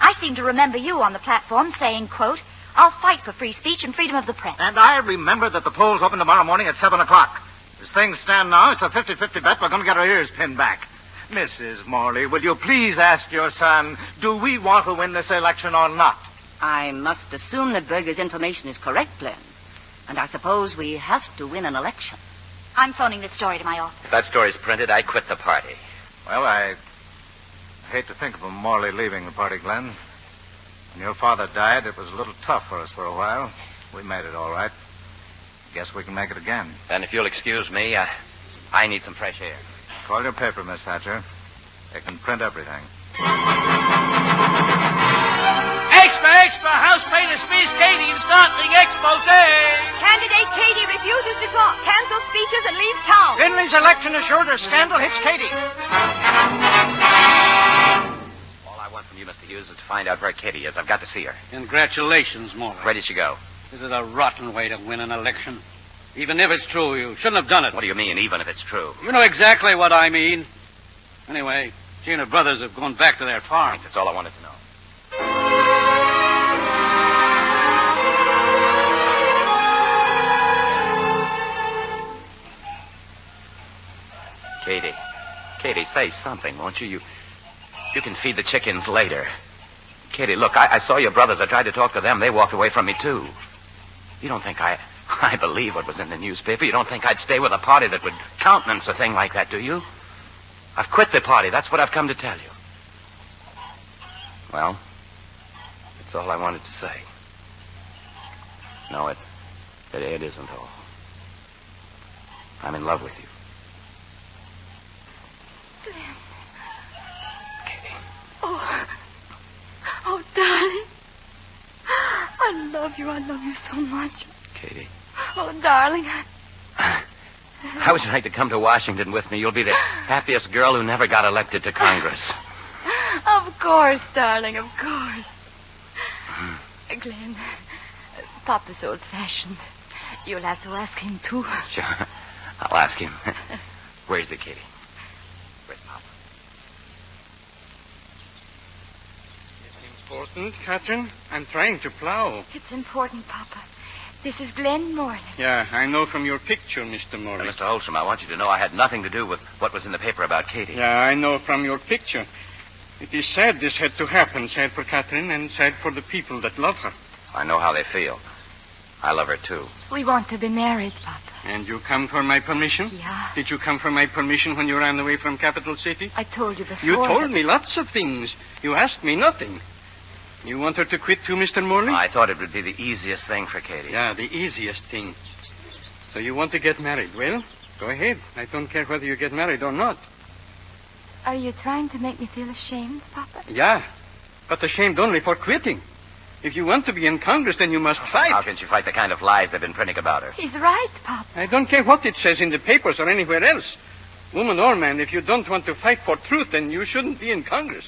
I seem to remember you on the platform saying, quote, I'll fight for free speech and freedom of the press. And I remember that the polls open tomorrow morning at 7 o'clock. As things stand now, it's a 50-50 bet we're going to get our ears pinned back. Mrs. Morley, will you please ask your son, do we want to win this election or not? I must assume that Berger's information is correct, Glenn. And I suppose we have to win an election. I'm phoning this story to my office. If that story's printed, I quit the party. Well, I hate to think of a Morley leaving the party, Glenn. When your father died, it was a little tough for us for a while. We made it all right. Guess we can make it again. And if you'll excuse me, I need some fresh air. Call your paper, Miss Hatcher. They can print everything. Extra! House painter Miss Katie and start the expose. Candidate Katie refuses to talk, cancels speeches, and leaves town. Finley's election assured a scandal hits Katie. All I want from you, Mr. Hughes, is to find out where Katie is. I've got to see her. Congratulations, Morley. Where did she go? This is a rotten way to win an election. Even if it's true, you shouldn't have done it. What do you mean, even if it's true? You know exactly what I mean. Anyway, she and her brothers have gone back to their farm. Thanks, that's all I wanted to know. Katie, say something, won't you? You can feed the chickens later. Katie, look, I saw your brothers. I tried to talk to them. They walked away from me, too. You don't think I believe what was in the newspaper? You don't think I'd stay with a party that would countenance a thing like that, do you? I've quit the party. That's what I've come to tell you. Well, that's all I wanted to say. No, it isn't all. I'm in love with you. Glenn. Oh, darling. I love you. I love you so much. Katie. Oh, darling. How would you like to come to Washington with me? You'll be the happiest girl who never got elected to Congress. Of course, darling, of course. Glenn, Papa's old-fashioned. You'll have to ask him, too. Sure. I'll ask him. Where's the Katie? Where's Papa? It's important, Catherine. I'm trying to plow. It's important, Papa. This is Glenn Morley. Yeah, I know from your picture, Mr. Morley. Mr. Holstrom, I want you to know I had nothing to do with what was in the paper about Katie. Yeah, I know from your picture. It is sad this had to happen. Sad for Catherine and sad for the people that love her. I know how they feel. I love her, too. We want to be married, Papa. And you come for my permission? Yeah. Did you come for my permission when you ran away from Capital City? I told you before. You told me lots of things. You asked me nothing. You want her to quit too, Mr. Morley? I thought it would be the easiest thing for Katie. Yeah, the easiest thing. So you want to get married. Well, go ahead. I don't care whether you get married or not. Are you trying to make me feel ashamed, Papa? Yeah, but ashamed only for quitting. If you want to be in Congress, then you must fight. How can she fight the kind of lies they've been printing about her? He's right, Papa. I don't care what it says in the papers or anywhere else. Woman or man, if you don't want to fight for truth, then you shouldn't be in Congress.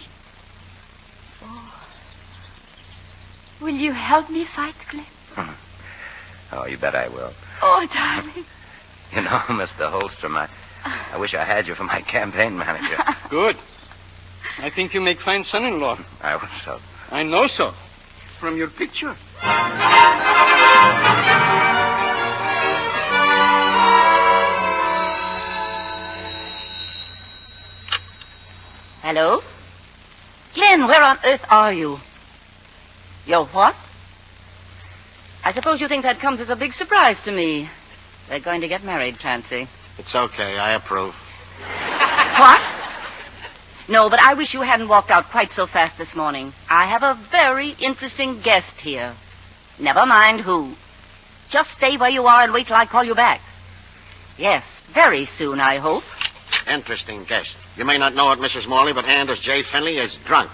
Will you help me fight, Glenn? Oh, you bet I will. Oh, darling. You know, Mr. Holstrom, I wish I had you for my campaign manager. Good. I think you make fine son-in-law. I hope so. I know so. From your picture. Hello? Glenn, where on earth are you? You're what? I suppose you think that comes as a big surprise to me. They're going to get married, Clancy. It's okay. I approve. What? No, but I wish you hadn't walked out quite so fast this morning. I have a very interesting guest here. Never mind who. Just stay where you are and wait till I call you back. Yes, very soon, I hope. Interesting guest. You may not know it, Mrs. Morley, but Anders J. Finley is drunk.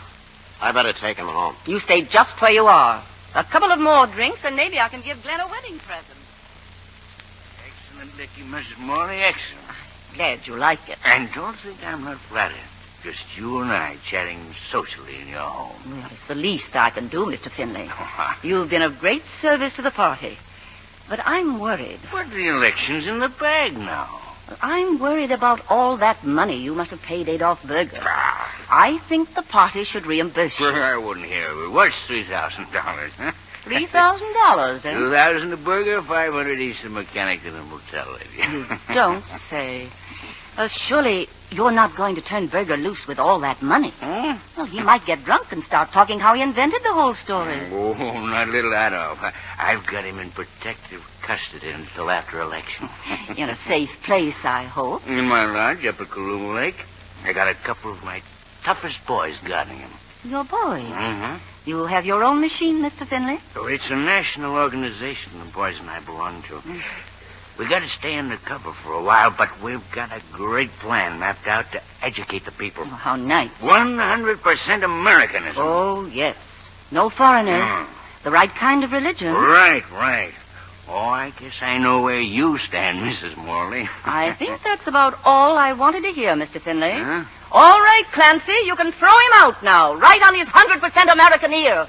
I better take him home. You stay just where you are. A couple of more drinks, and maybe I can give Glenn a wedding present. Excellent, Dickie, Mrs. Morley, excellent. Glad you like it. And don't think I'm not flattered. Just you and I chatting socially in your home. Well, it's the least I can do, Mr. Finley. You've been of great service to the party. But I'm worried. But the election's in the bag now. I'm worried about all that money you must have paid Adolf Berger. I think the party should reimburse you. I wouldn't hear of it. What's $3,000, huh? $3,000, eh? 2,000 to Berger, 500 each to the mechanic and the motel lady. You don't say. Surely you're not going to turn Berger loose with all that money. Huh? Well, he might get drunk and start talking how he invented the whole story. Oh, not little Adolf. I've got him in protective custody until after election. In a safe place, I hope. In my lodge up at Kaluma Lake. I got a couple of my toughest boys guarding him. Your boys? Mm-hmm. You have your own machine, Mr. Finley? Oh, it's a national organization the boys and I belong to. We got to stay undercover for a while, but we've got a great plan mapped out to educate the people. Oh, how nice. 100% Americanism. Oh, yes. No foreigners. The right kind of religion. Right. Oh, I guess I know where you stand, Mrs. Morley. I think that's about all I wanted to hear, Mr. Finley. Huh? All right, Clancy, you can throw him out now, right on his 100% American ear.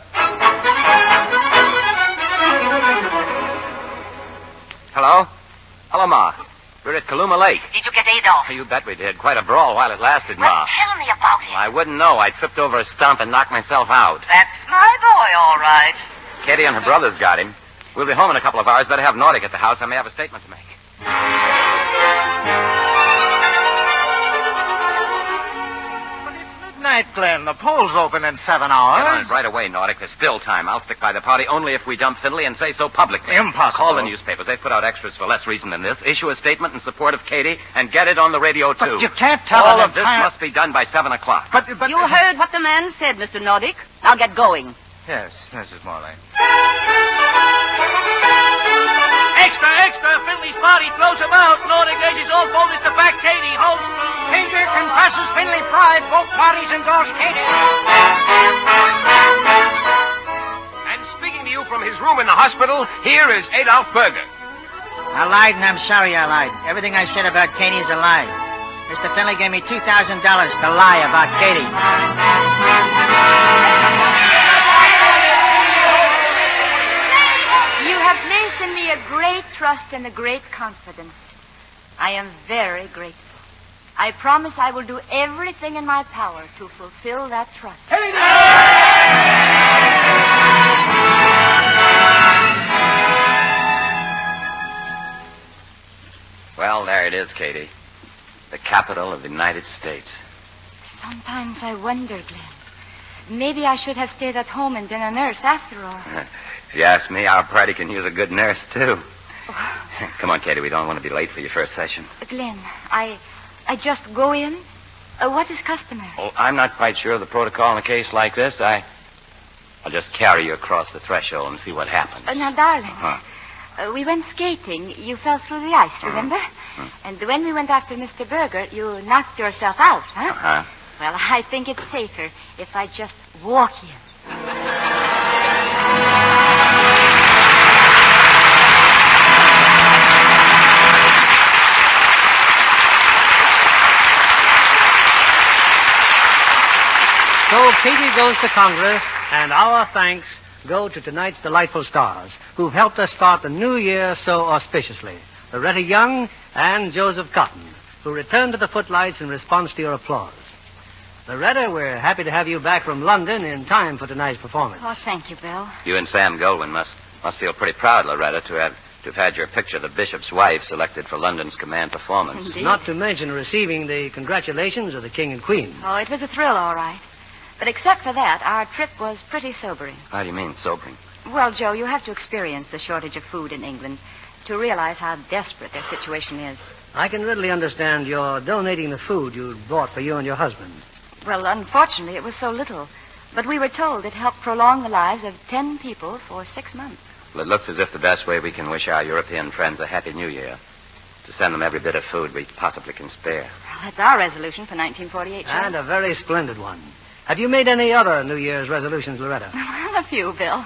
Hello? Hello, Ma. We're at Kaluma Lake. Did you get Adolf? You bet we did. Quite a brawl while it lasted, Ma. Well, tell me about it. I wouldn't know. I tripped over a stump and knocked myself out. That's my boy, all right. Katie and her brothers got him. We'll be home in a couple of hours. Better have Nordic at the house. I may have a statement to make. Midnight, Glenn. The polls open in 7 Get hours. on it right away, Nordic. There's still time. I'll stick by the party only if we dump Findlay and say so publicly. Impossible. Call the newspapers. They've put out extras for less reason than this. Issue a statement in support of Katie and get it on the radio, too. But you can't tell All an of this entire... must be done by 7 o'clock. But You heard what the man said, Mr. Nordic. Now get going. Yes, Mrs. Morley. Extra, extra! Finley's party throws him out. Nordic urges all voters to back Katie. Holmes. Danger confesses Finley pride. Both parties endorse Katie. And speaking to you from his room in the hospital, here is Adolf Berger. I lied, and I'm sorry I lied. Everything I said about Katie is a lie. Mr. Finley gave me $2,000 to lie about Katie. You have placed in me a great trust and a great confidence. I am very grateful. I promise I will do everything in my power to fulfill that trust. Well, there it is, Katie. The capital of the United States. Sometimes I wonder, Glenn. Maybe I should have stayed at home and been a nurse after all. If you ask me, our party can use a good nurse, too. Come on, Katie. We don't want to be late for your first session. Glenn, I just go in? What is customary? Oh, I'm not quite sure of the protocol in a case like this. I'll just carry you across the threshold and see what happens. Now, darling, we went skating. You fell through the ice, remember? And when we went after Mr. Berger, you knocked yourself out, huh? Uh-huh. Well, I think it's safer if I just walk in. So Katie goes to Congress, and our thanks go to tonight's delightful stars who've helped us start the new year so auspiciously. Loretta Young and Joseph Cotton, who returned to the footlights in response to your applause. Loretta, we're happy to have you back from London in time for tonight's performance. Oh, thank you, Bill. You and Sam Goldwyn must feel pretty proud, Loretta, to have had your picture, The Bishop's Wife, selected for London's command performance. Indeed. Not to mention receiving the congratulations of the King and Queen. Oh, it was a thrill, all right. But except for that, our trip was pretty sobering. How do you mean, sobering? Well, Joe, you have to experience the shortage of food in England to realize how desperate their situation is. I can readily understand your donating the food you bought for you and your husband. Well, unfortunately, it was so little. But we were told it helped prolong the lives of 10 people for 6 months. Well, it looks as if the best way we can wish our European friends a Happy New Year is to send them every bit of food we possibly can spare. Well, that's our resolution for 1948, Joe. And a very splendid one. Have you made any other New Year's resolutions, Loretta? Well, a few, Bill.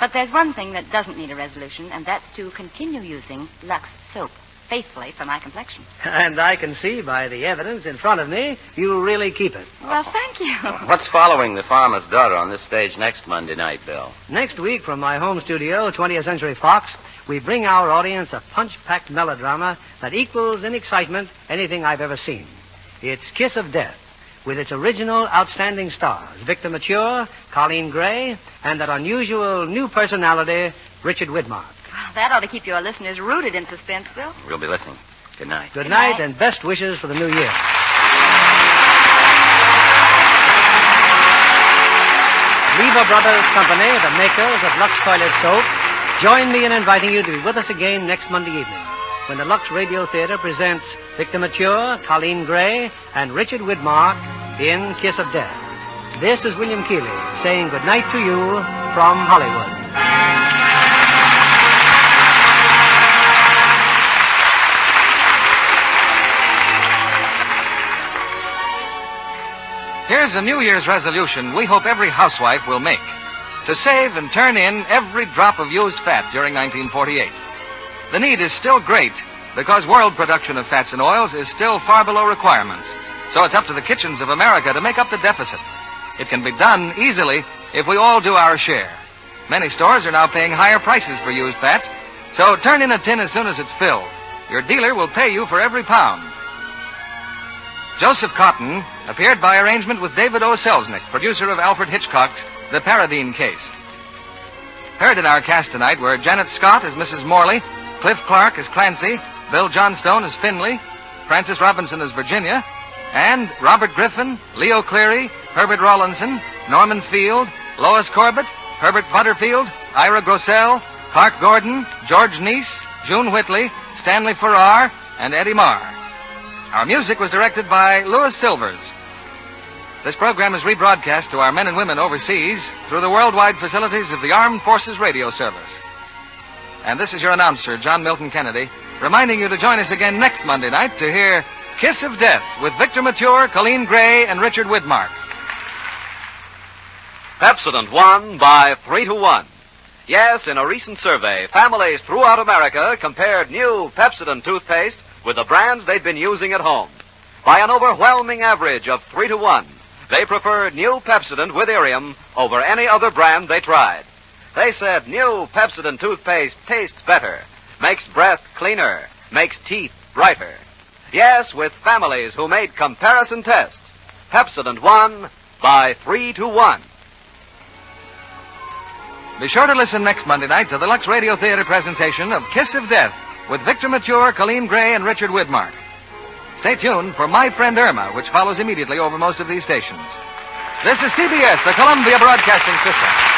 But there's one thing that doesn't need a resolution, and that's to continue using Lux soap faithfully for my complexion. And I can see by the evidence in front of me, you really keep it. Well, thank you. What's following The Farmer's Daughter on this stage next Monday night, Bill? Next week, from my home studio, 20th Century Fox, we bring our audience a punch-packed melodrama that equals in excitement anything I've ever seen. It's Kiss of Death, with its original outstanding stars, Victor Mature, Colleen Gray, and that unusual new personality, Richard Widmark. That ought to keep your listeners rooted in suspense, Bill. We'll be listening. Good night. Good night, and best wishes for the new year. Lever Brothers Company, the makers of Lux Toilet Soap, join me in inviting you to be with us again next Monday evening when the Lux Radio Theater presents Victor Mature, Colleen Gray, and Richard Widmark in Kiss of Death. This is William Keeley saying good night to you from Hollywood. Here's a New Year's resolution we hope every housewife will make: to save and turn in every drop of used fat during 1948. The need is still great because world production of fats and oils is still far below requirements. So it's up to the kitchens of America to make up the deficit. It can be done easily if we all do our share. Many stores are now paying higher prices for used fats, so turn in a tin as soon as it's filled. your dealer will pay you for every pound. Joseph Cotton appeared by arrangement with David O. Selznick, producer of Alfred Hitchcock's The Paradine Case. Heard in our cast tonight were Janet Scott as Mrs. Morley, Cliff Clark as Clancy, Bill Johnstone as Finley, Frances Robinson as Virginia, and Robert Griffin, Leo Cleary, Herbert Rawlinson, Norman Field, Lois Corbett, Herbert Butterfield, Ira Grossell, Clark Gordon, George Neese, June Whitley, Stanley Farrar, and Eddie Marr. Our music was directed by Louis Silvers. This program is rebroadcast to our men and women overseas through the worldwide facilities of the Armed Forces Radio Service. And this is your announcer, John Milton Kennedy, reminding you to join us again next Monday night to hear Kiss of Death with Victor Mature, Colleen Gray, and Richard Widmark. Pepsodent won by 3-1. Yes, in a recent survey, families throughout America compared new Pepsodent toothpaste with the brands they'd been using at home. By an overwhelming average of 3-1, they preferred new Pepsodent with Irium over any other brand they tried. They said new Pepsodent toothpaste tastes better, makes breath cleaner, makes teeth brighter. Yes, with families who made comparison tests, Pepsodent won by 3-1. Be sure to listen next Monday night to the Lux Radio Theater presentation of Kiss of Death with Victor Mature, Colleen Gray, and Richard Widmark. Stay tuned for My Friend Irma, which follows immediately over most of these stations. This is CBS, the Columbia Broadcasting System.